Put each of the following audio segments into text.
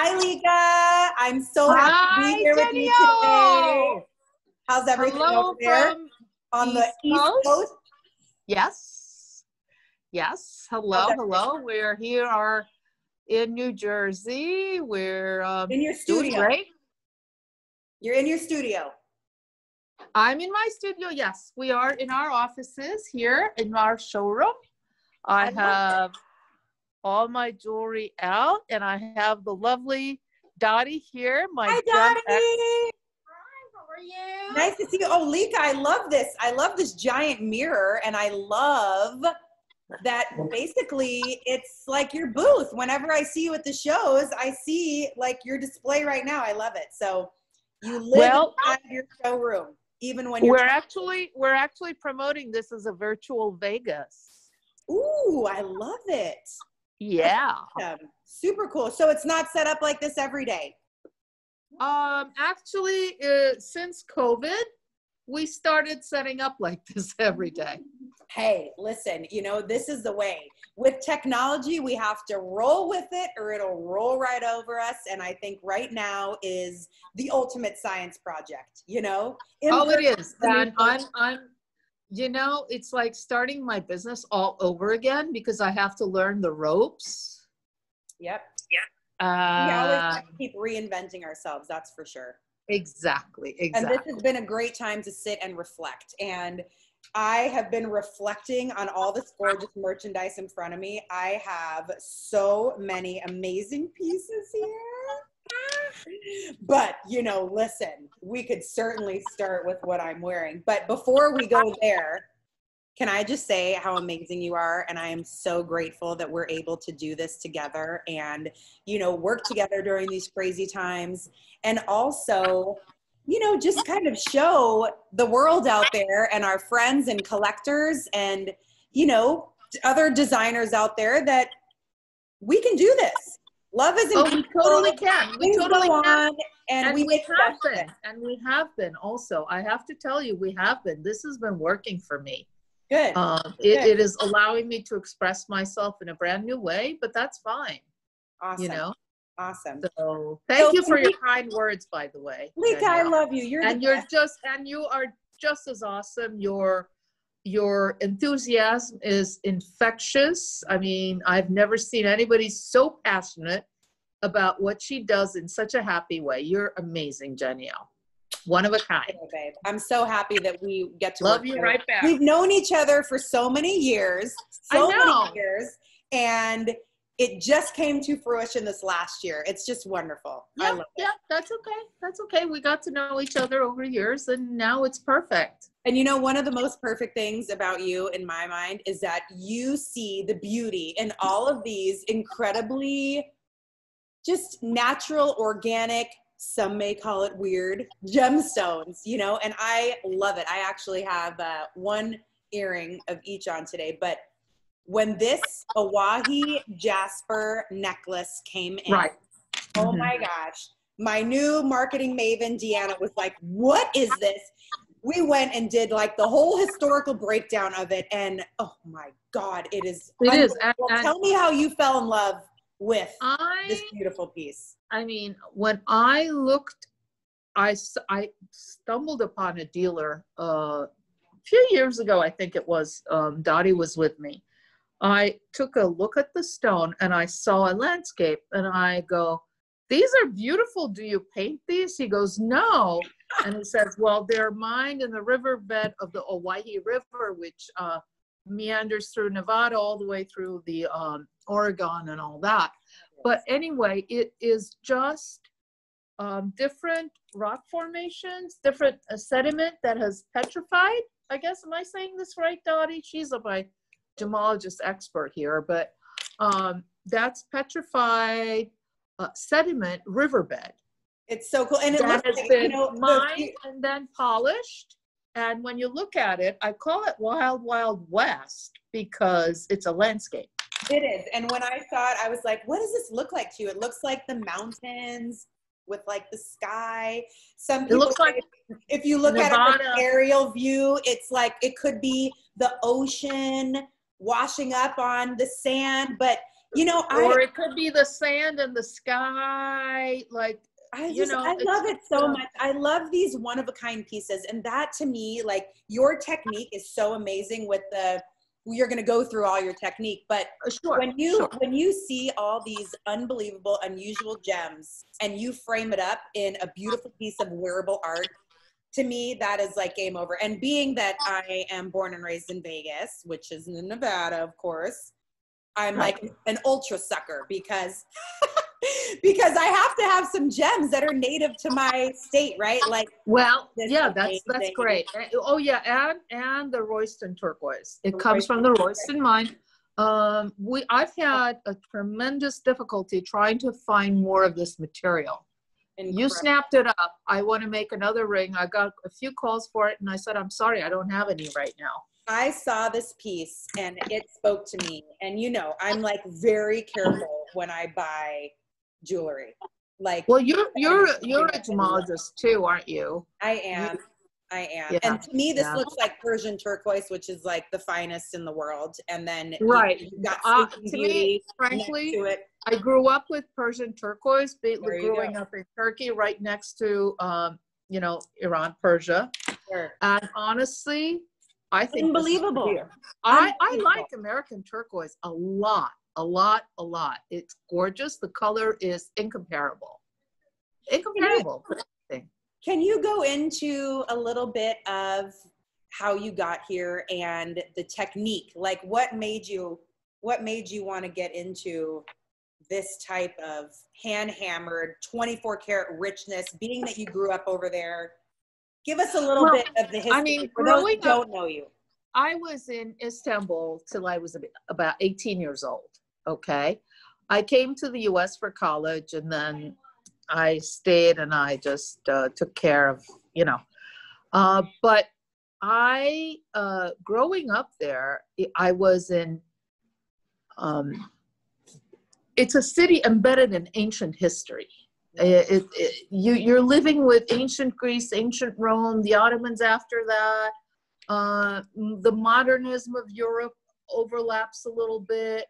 Hi, Lika. I'm so happy to be here with you today. How's everything over there on the East Coast? Yes. Yes. Hello. We're here in New Jersey. We're in your studio. Great. You're in your studio. I'm in my studio. Yes, we are in our offices here in our showroom. I have all my jewelry out, and I have the lovely Dottie here. Hi, Dottie. Hi, how are you? Nice to see you. Oh, Lika, I love this. I love this giant mirror, and I love that basically it's like your booth. Whenever I see you at the shows, I see like your display right now. I love it. So you live inside your showroom, even when you're we're actually promoting this as a virtual Vegas. Ooh, I love it. Yeah. Super cool. So it's not set up like this every day? Actually, since COVID, we started setting up like this every day. Hey, listen, you know, this is the way. With technology, we have to roll with it or it'll roll right over us. And I think right now is the ultimate science project, you know? Oh, it is. And I'm you know, it's like starting my business all over again because I have to learn the ropes. Yep. Yeah. We always have to keep reinventing ourselves. That's for sure. Exactly. And this has been a great time to sit and reflect. And I have been reflecting on all this gorgeous merchandise in front of me. I have so many amazing pieces here. But, you know, listen, we could certainly start with what I'm wearing. But before we go there, can I just say how amazing you are? And I am so grateful that we're able to do this together and, you know, work together during these crazy times. And also, you know, just kind of show the world out there and our friends and collectors and, you know, other designers out there that we can do this. Love is we totally can. We totally can. And we have been. And we have been also. I have to tell you, we have been. This has been working for me. Good. It is allowing me to express myself in a brand new way, but that's fine. Awesome. You know? Awesome. So thank you for your kind words, by the way. Lika, I love you. You are just as awesome. Your enthusiasm is infectious. I mean, I've never seen anybody so passionate about what she does in such a happy way. You're amazing, Danielle. One of a kind. Oh, babe. I'm so happy that we get to love you together. Right back. We've known each other for so many years. And it just came to fruition this last year. It's just wonderful. Yeah, I love it. Yeah, that's okay. That's okay. We got to know each other over years and now it's perfect. And you know, one of the most perfect things about you in my mind is that you see the beauty in all of these incredibly just natural, organic, some may call it weird, gemstones, you know, and I love it. I actually have one earring of each on today, but when this Awahi Jasper necklace came in, oh my gosh, my new marketing maven, Deanna, was like, what is this? We went and did like the whole historical breakdown of it. And oh my God, it is. Tell me how you fell in love with this beautiful piece. I mean, when I looked, I stumbled upon a dealer a few years ago, I think it was, Dottie was with me. I took a look at the stone and I saw a landscape and I go, these are beautiful. Do you paint these? He goes, no. And he says, well, they're mined in the riverbed of the Owyhee River, which meanders through Nevada all the way through the Oregon and all that. But anyway, it is just different rock formations, different sediment that has petrified. I guess, am I saying this right, Dottie? She's my gemologist expert here, but that's petrified sediment riverbed. It's so cool. And it looks has been mined and then polished. And when you look at it, I call it Wild Wild West because it's a landscape. It is. And when I saw it, I was like, what does this look like to you? It looks like the mountains with like the sky. Some people looks like if you look Nevada. At it from an aerial view, it's like it could be the ocean washing up on the sand, but You know, or it could be the sand and the sky. Like, I love it so much. I love these one-of-a-kind pieces. And that to me, like, your technique is so amazing with you're going to go through all your technique, but when you see all these unbelievable, unusual gems and you frame it up in a beautiful piece of wearable art, to me, that is like game over. And being that I am born and raised in Vegas, which is in Nevada, of course, I'm like an ultra sucker because because I have to have some gems that are native to my state, right? Like, well, yeah, that's great. Oh yeah, and the Royston turquoise. It comes from the Royston mine. I've had a tremendous difficulty trying to find more of this material. You snapped it up. I want to make another ring. I got a few calls for it, and I said, I'm sorry, I don't have any right now. I saw this piece and it spoke to me. And you know, I'm like very careful when I buy jewelry. Like, well, you're a gemologist too, aren't you? I am. Yeah. And to me, this looks like Persian turquoise, which is like the finest in the world. And then you've got to me, frankly, I grew up with Persian turquoise, growing up in Turkey, right next to you know, Iran, Persia. Sure. And honestly, I think unbelievable. I like American turquoise a lot. It's gorgeous. The color is incomparable. Can you go into a little bit of how you got here and the technique? Like, what made you want to get into this type of hand-hammered 24 karat richness, being that you grew up over there? Give us a little bit of the history. I mean, for those who don't know you. I was in Istanbul till I was about 18 years old. Okay. I came to the US for college, and then I stayed and I just took care of, you know. But I, growing up there, I was in, it's a city embedded in ancient history. You're living with ancient Greece, ancient Rome, the Ottomans after that. The modernism of Europe overlaps a little bit.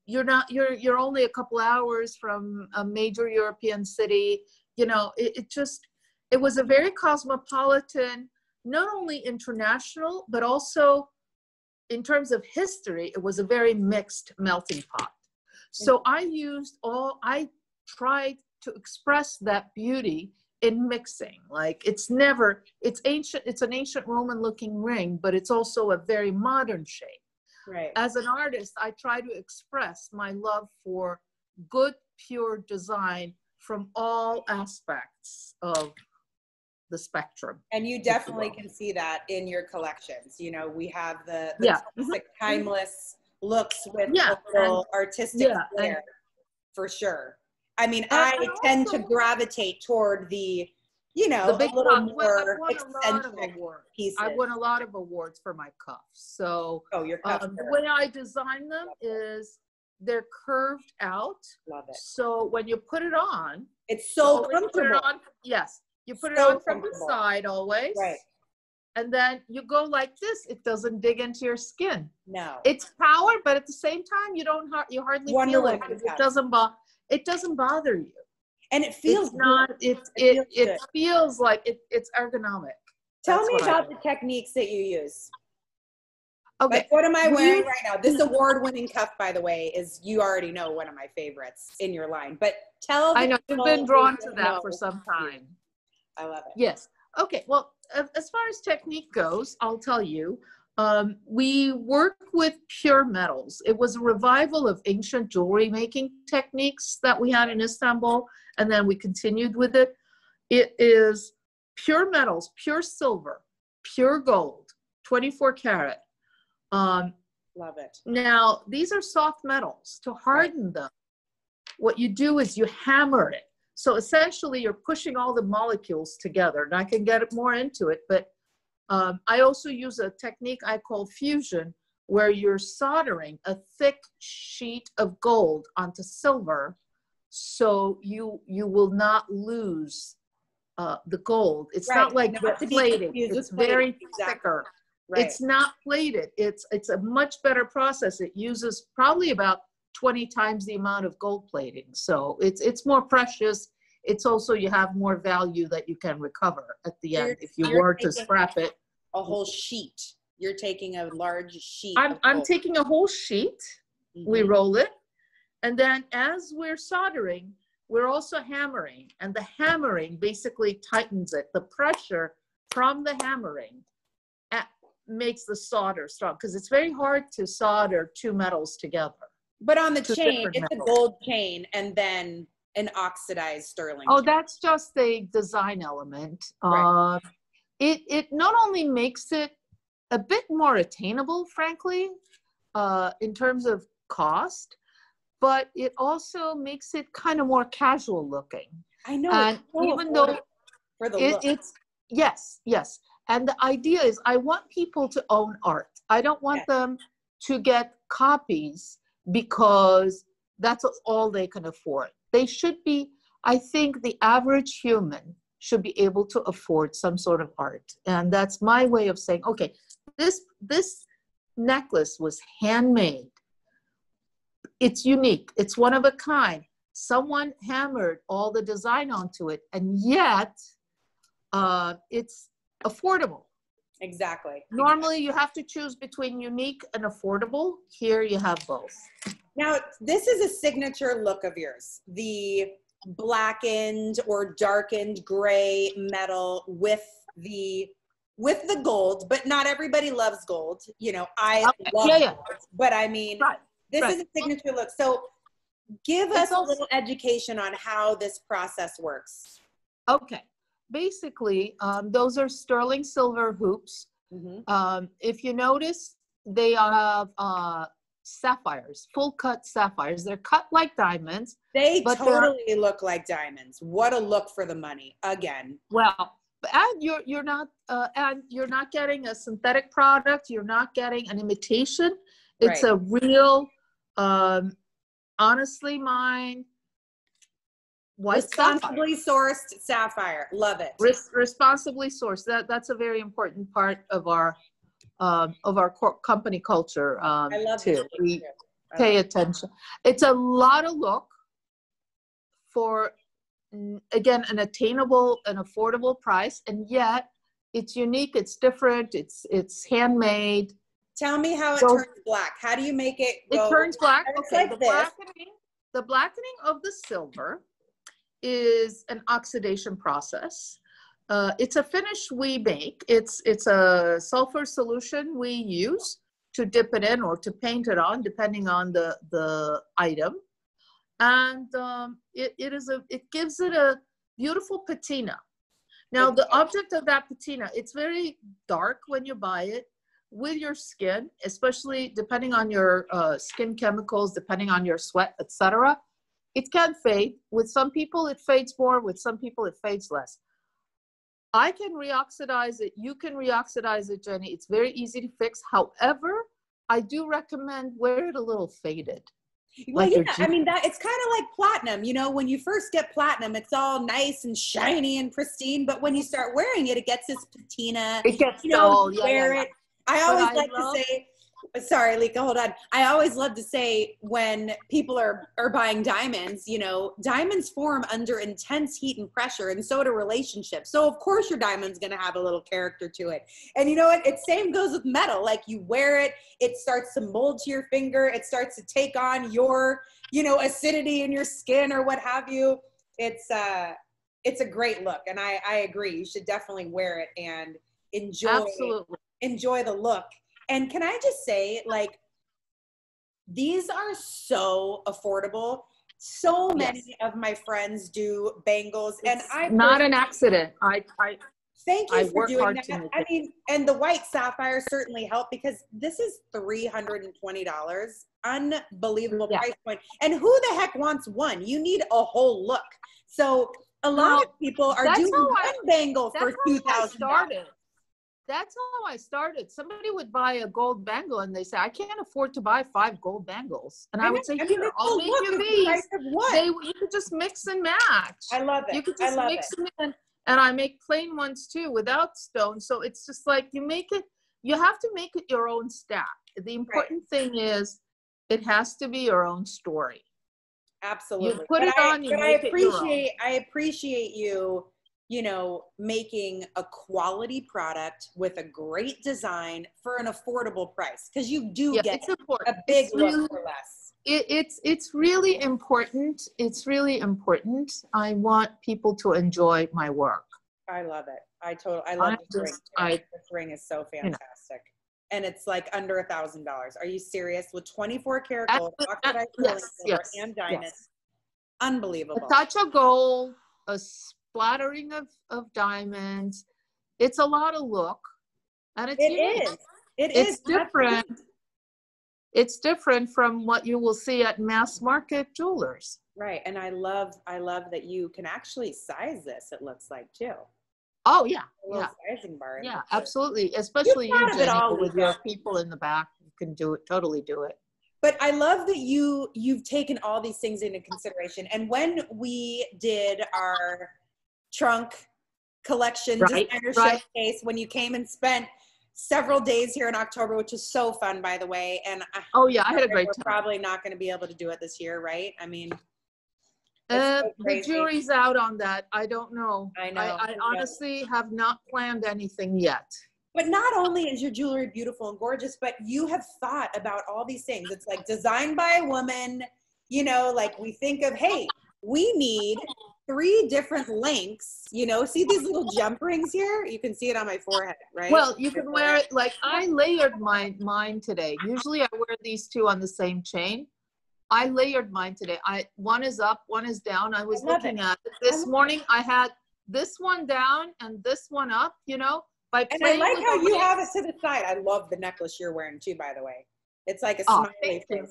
You're only a couple hours from a major European city. You know, it was a very cosmopolitan, not only international, but also in terms of history, it was a very mixed melting pot. So I tried to express that beauty in mixing. Like, it's ancient, it's an ancient Roman looking ring, but it's also a very modern shape. Right. As an artist, I try to express my love for good, pure design from all aspects of the spectrum. And you definitely can see that in your collections. You know, we have the classic, timeless looks with a little artistic flair, for sure. I mean, I tend to gravitate toward the, you know, the a little more eccentric pieces. I won a lot of awards for my cuffs. So your cuffs. The way I design them is they're curved out. Love it. So when you put it on, it's so comfortable. You put it on from the side always. Right. And then you go like this. It doesn't dig into your skin. No. It's power, but at the same time, you hardly feel it. It doesn't bother you. And it feels it feels like it's ergonomic. Tell me about the techniques that you use. Okay. Like, what am I wearing right now? This award-winning cuff, by the way, is, you already know, one of my favorites in your line. But I know you've been drawn to that for some time. I love it. Yes. Okay. Well, as far as technique goes, I'll tell you, we work with pure metals. It was a revival of ancient jewelry making techniques that we had in Istanbul, and then we continued with it. It is pure metals, pure silver, pure gold, 24 karat. Love it. Now, these are soft metals. To harden them, what you do is you hammer it. So essentially, you're pushing all the molecules together, and I can get more into it, but I also use a technique I call fusion, where you're soldering a thick sheet of gold onto silver, so you will not lose the gold. It's not like plated. It's very thicker. Right. It's not plated. It's a much better process. It uses probably about 20 times the amount of gold plating. So it's more precious. It's also, you have more value that you can recover at the end if you were to scrap it. A whole sheet. You're taking a large sheet. I'm taking a whole sheet. We roll it. And then as we're soldering, we're also hammering. And the hammering basically tightens it. The pressure from the hammering makes the solder strong, because it's very hard to solder two metals together. But on the chain, it's a gold chain and then an oxidized sterling. Oh, that's just a design element. Right. It not only makes it a bit more attainable, frankly, in terms of cost, but it also makes it kind of more casual looking. I know. And even though for the look. It's yes. And the idea is I want people to own art. I don't want them to get copies because that's all they can afford. They should be, I think the average human should be able to afford some sort of art. And that's my way of saying, okay, this necklace was handmade. It's unique. It's one of a kind. Someone hammered all the design onto it, and yet it's affordable. Exactly. Normally you have to choose between unique and affordable. Here you have both. Now, this is a signature look of yours. The blackened or darkened gray metal with the gold, but not everybody loves gold. You know, I love gold, but I mean, this is a signature look. So give us a little education on how this process works. Okay. Basically, those are sterling silver hoops. If you notice, they have sapphires, full cut sapphires. They're cut like diamonds. They totally look like diamonds. What a look for the money again. Well, and you're not getting a synthetic product. You're not getting an imitation. It's a real, honestly mined, responsibly sourced sapphire. Love it. Responsibly sourced. That's a very important part of our company culture. I love too. We pay attention. It's a lot of look for, again, an attainable and affordable price, and yet it's unique. It's different. It's handmade. Tell me how it turns black. How do you make it go? It turns black. Okay. Like the blackening of the silver is an oxidation process. It's a finish we make. It's a sulfur solution we use to dip it in or to paint it on, depending on the item. And it gives it a beautiful patina. Now, the object of that patina, it's very dark when you buy it with your skin, especially depending on your skin chemicals, depending on your sweat, etc. It can fade. With some people, it fades more. With some people, it fades less. I can reoxidize it. You can reoxidize it, Jenny. It's very easy to fix. However, I do recommend wear it a little faded. Well, yeah, I mean, it's kind of like platinum. You know, when you first get platinum, it's all nice and shiny and pristine. But when you start wearing it, it gets this patina. It gets dull. Wear it. I always like to say, sorry, Lika, hold on. I always love to say when people are buying diamonds, you know, diamonds form under intense heat and pressure, and so do relationships. So of course your diamond's going to have a little character to it. And you know what? It same goes with metal. Like you wear it, it starts to mold to your finger. It starts to take on your, you know, acidity in your skin or what have you. It's a great look. And I agree. You should definitely wear it and enjoy the look. And can I just say, like, these are so affordable. So many of my friends do bangles, and not an accident. Thank you for doing that. I mean, and the white sapphire certainly helped, because this is $320. Unbelievable price point. And who the heck wants one? You need a whole look. So a lot of people are doing one bangle for $2,000. That's how I started. Somebody would buy a gold bangle and they say, I can't afford to buy 5 gold bangles. And I would say, here, I'll make you these. You could just mix and match. I love it. You could just mix them in. And I make plain ones too without stones. So it's just like you have to make it your own stack. The important thing is it has to be your own story. Absolutely. You put it on, you make it your own. I appreciate you, you know, making a quality product with a great design for an affordable price, because you do get a big look for less. It's really important. It's really important. I want people to enjoy my work. I love it. I love this ring too. This ring is so fantastic. You know. And it's like under $1,000. Are you serious? With 24 karat gold, oxidized silver, and diamonds. Unbelievable. A touch of gold, a splattering of diamonds. It's a lot of look. And it's different. It's different from what you will see at mass market jewelers. Right. And I love that you can actually size this, it looks like, too. Oh, yeah. Yeah. Sizing bar. Yeah, absolutely. Especially you, Jenny, with your people in the back. You can do it, totally do it. But I love that you've taken all these things into consideration. And when we did our trunk collection designer showcase, when you came and spent several days here in October, which is so fun, by the way. And I had a great time. We're probably not going to be able to do it this year, right? I mean, the jury's out on that. I don't know. I know. I honestly have not planned anything yet. But not only is your jewelry beautiful and gorgeous, but you have thought about all these things. It's like designed by a woman, you know, like we think of, hey, we need 3 different lengths, you know, see these little jump rings here? You can see it on my forehead, right? Well, you can wear it, like I layered mine today. Usually I wear these 2 on the same chain. I layered mine today. One is up, one is down. I was looking at it. This morning I had this one down and this one up, you know. And I like how you have it to the side. I love the necklace you're wearing too, by the way. It's like a smiley face.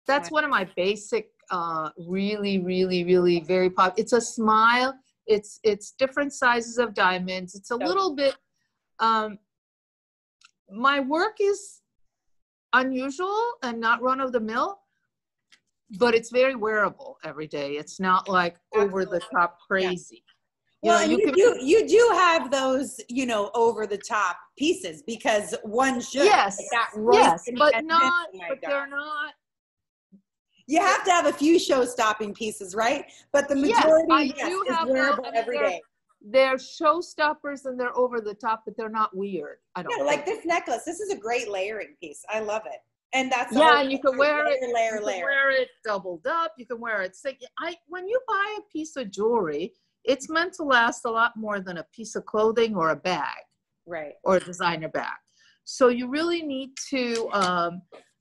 That's one of my basic, really, really, really very popular. It's a smile. It's different sizes of diamonds. It's a little bit, my work is unusual and not run of the mill, but it's very wearable every day. It's not like over the top crazy. Yeah. Well, you do have those, you know, over the top pieces, because one should. Yes, but they're not. You have to have a few show-stopping pieces, right? But the majority is wearable every day. They're showstoppers and they're over the top, but they're not weird. I don't. Yeah, like this necklace. This is a great layering piece. I love it. And that's and you can wear it. Layer. You can wear it doubled up. You can wear it. When you buy a piece of jewelry, it's meant to last a lot more than a piece of clothing or a bag, right? Or a designer bag. So you really need to.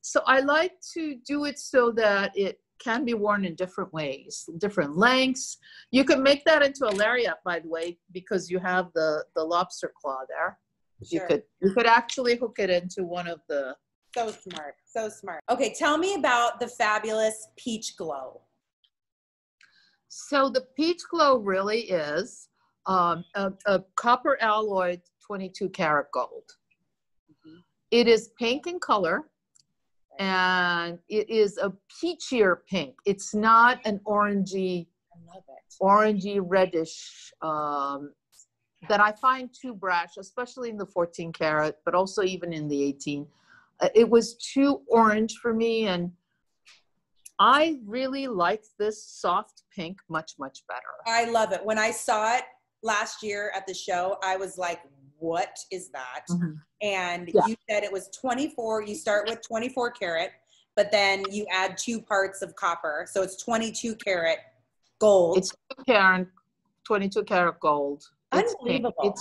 So I like to do it so that it can be worn in different ways, different lengths. You can make that into a lariat, by the way, because you have the lobster claw there. Sure. You could actually hook it into one of the. So smart, so smart. Okay, tell me about the fabulous peach glow. So the peach glow really is a copper alloyed 22 karat gold. Mm-hmm. It is pink in color, and it is a peachier pink. It's not an orangey, reddish that I find too brash, especially in the 14 karat, but also even in the 18. It was too orange for me, and I really like this soft pink much, much better. I love it. When I saw it last year at the show, I was like, what is that? Mm-hmm. And you said it was 24. You start with 24 karat, but then you add 2 parts of copper. So it's 22 karat gold. It's 22 karat gold. Unbelievable.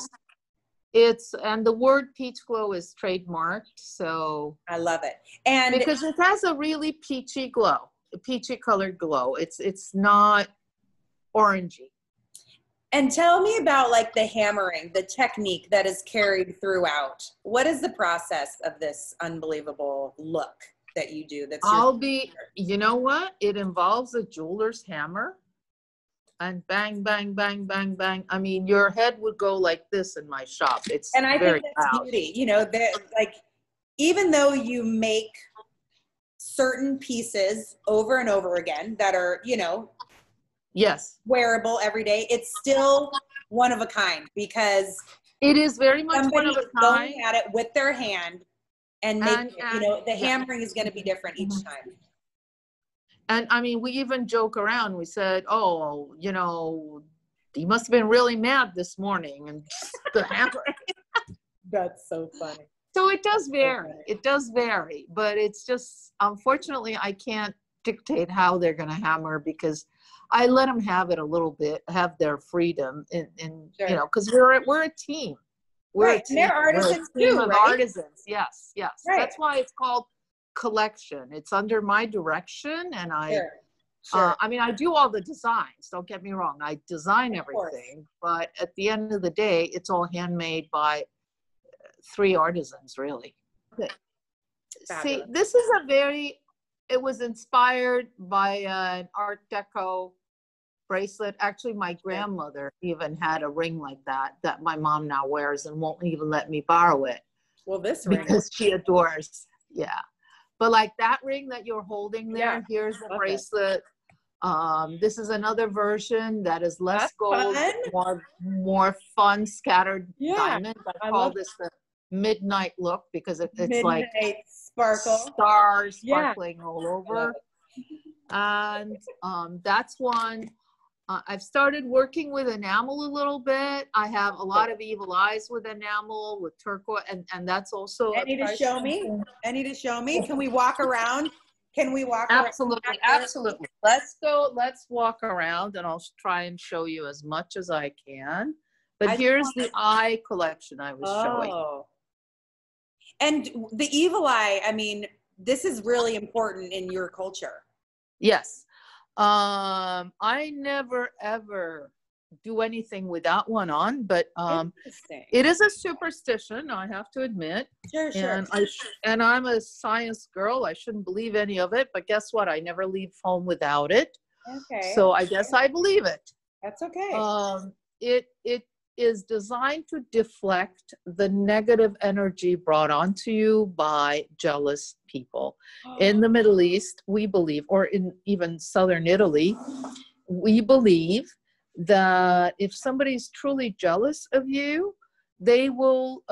And the word peach glow is trademarked. So I love it. And because it has a really peachy glow. A peachy colored glow. It's not orangey. And tell me about like the hammering, the technique that is carried throughout. What is the process of this unbelievable look that you do? You know what? It involves a jeweler's hammer and bang, bang, bang, bang, bang. I mean, your head would go like this in my shop. And I think that's beauty. You know, like even though you make certain pieces over and over again that are, you know, wearable every day, it's still one of a kind, because it is very much one of a kind. Going at it with their hand, and make it, you know, the hammering is going to be different each time. And I mean, we even joke around. We said, oh, you know, he must have been really mad this morning, and the hammer. That's so funny. So it does vary. It does vary, but it's just, unfortunately, I can't dictate how they're going to hammer, because I let them have it a little bit, have their freedom, and Sure. you know, because we're a team. We're a team. And they're artisans too, right? Artisans, yes. Right. That's why it's called collection. It's under my direction, and Sure. I mean, I do all the designs. Don't get me wrong. I design everything, but at the end of the day, it's all handmade by 3 artisans, really. Okay. See, this is it was inspired by an Art Deco bracelet. Actually, my grandmother even had a ring like that my mom now wears and won't even let me borrow it. Well, this ring. Because she adores, But like that ring that you're holding there, here's the bracelet. This is another version that is less gold, more fun, scattered diamond. I call this the midnight look, because it's midnight like sparkle, stars sparkling all over. And that's one. I've started working with enamel a little bit. I have a lot of evil eyes with enamel, with turquoise, and that's also. Any to show me? Any to show me? Can we walk around? Can we walk around? Absolutely. Let's go. Let's walk around, and I'll try and show you as much as I can. But here's the eye collection I was showing. And the evil eye, I mean, this is really important in your culture. Yes. I never ever do anything without one on, but it is a superstition, I have to admit. Sure. And I'm a science girl. I shouldn't believe any of it, but guess what? I never leave home without it. Okay. So I guess I believe it. That's okay. It is designed to deflect the negative energy brought onto you by jealous people. In the Middle East, we believe, or in even Southern Italy, we believe that if somebody's truly jealous of you, they will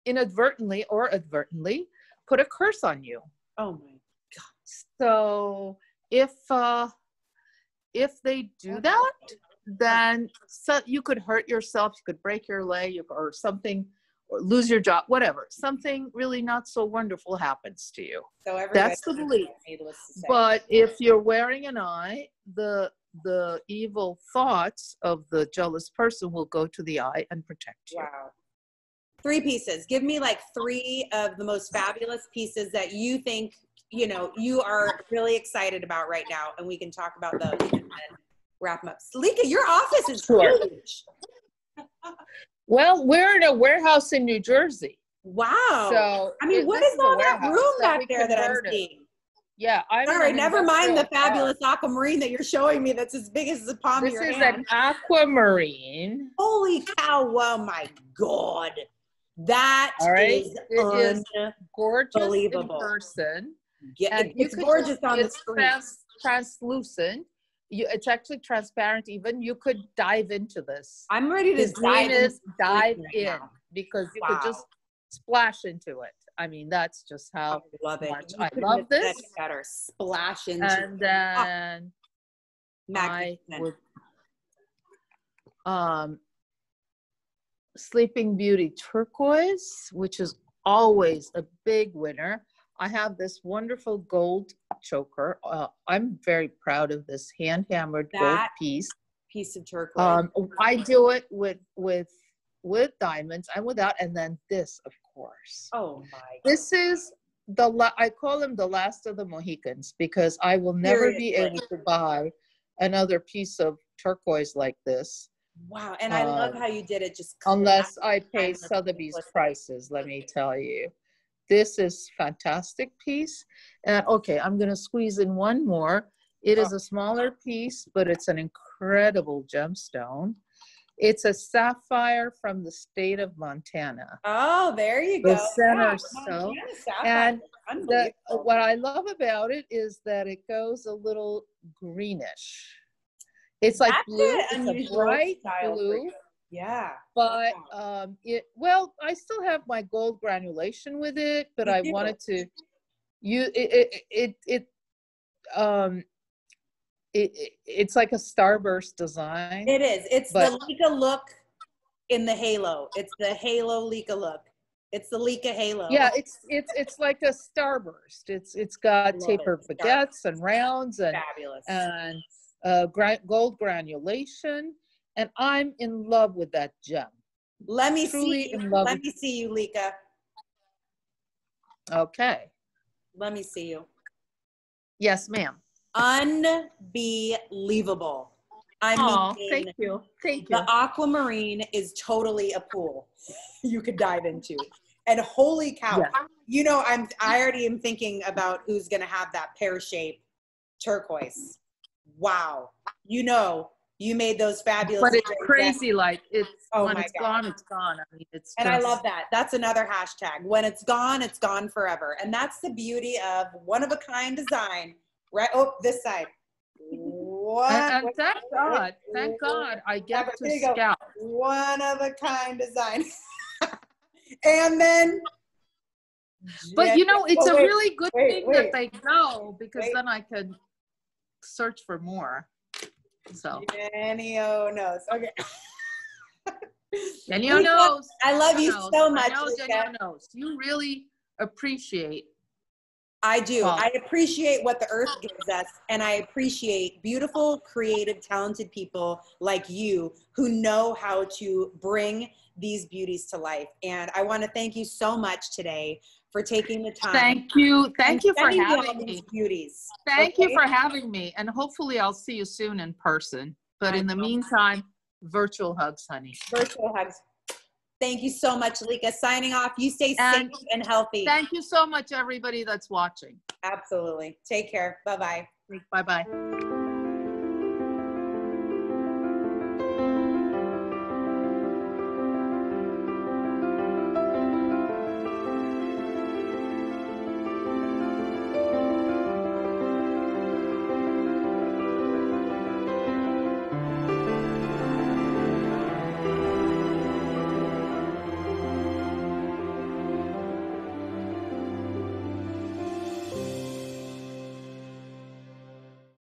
inadvertently or advertently put a curse on you. Oh my God. So if they do that, then you could hurt yourself, you could break your leg or something, or lose your job, whatever. Something really not so wonderful happens to you. So that's the belief. But if you're wearing an eye, the evil thoughts of the jealous person will go to the eye and protect you. Wow. 3 pieces. Give me like 3 of the most fabulous pieces that you think, you know, you are really excited about right now, and we can talk about those and then wrap them up. Lika, your office is huge. Well, we're in a warehouse in New Jersey. Wow. So I mean, what is all that room back there that I'm seeing? Yeah. Sorry, never mind the fabulous aquamarine that you're showing me that's as big as the palm of your hand. This is an aquamarine. Holy cow. Oh my God. That is gorgeous unbelievable. In person. Yeah, it's gorgeous on the screen. Translucent. It's actually transparent even. You could dive into this. I'm ready to dive in because you could just splash into it. I mean, that's just how much I love this. Better splash into and then I would Sleeping Beauty turquoise, which is always a big winner. I have this wonderful gold choker. I'm very proud of this hand-hammered gold piece of turquoise. I do it with diamonds and without, and then this, of course. Oh my! This is I call them the last of the Mohicans, because I will never be able to buy another piece of turquoise like this. Wow! And I love how you did it. Just unless I pay Sotheby's prices, let me tell you. This is fantastic piece. And okay, I'm going to squeeze in one more. It is a smaller piece, but it's an incredible gemstone. It's a sapphire from the state of Montana. Oh, there you go. The center stone. And what I love about it is that it goes a little greenish. It's like blue. It's a bright blue. Yeah. But Wow. well, I still have my gold granulation with it, but You I do. wanted to it's like a starburst design, It is. It's but the Lika look in the halo. It's the halo Lika look. It's the Lika halo. yeah, it's like a starburst. It's I got love it. tapered Star. baguettes and rounds Fabulous. and gold granulation, and I'm in love with that gem. Let me Truly see. in love Let with. me see you, Lika. Okay. Let me see you. Yes, ma'am. Unbelievable. I Oh, mean, thank you. Thank you. the aquamarine is totally a pool you could dive into. And holy cow, Yeah. you know, I already am thinking about who's going to have that pear-shaped turquoise. Wow. You know, you made those fabulous. But it's crazy, like Oh when my it's God. gone, it's gone. I mean, it's And just, I love that. That's another hashtag. When it's gone forever. And that's the beauty of one-of-a-kind design. Right? Oh, this side. What? and thank God I get to scout. One-of-a-kind design. And then. But you know, it's a really good thing that wait. they go, because then I can search for more. So Genio knows. Okay. Genio Lika, knows. I love you so much. I know Lika. Genio knows. You really appreciate. I do. Well, I appreciate what the earth gives us, and I appreciate beautiful, creative, talented people like you who know how to bring these beauties to life. And I want to thank you so much today for taking the time. Thank you. Thank you for having having me. Beauties. Thank you for having me. And hopefully I'll see you soon in person. But in the meantime, virtual hugs, honey. Virtual hugs. Thank you so much, Lika. Signing off. You stay safe and healthy. Thank you so much, everybody that's watching. Absolutely. Take care. Bye-bye. Bye-bye.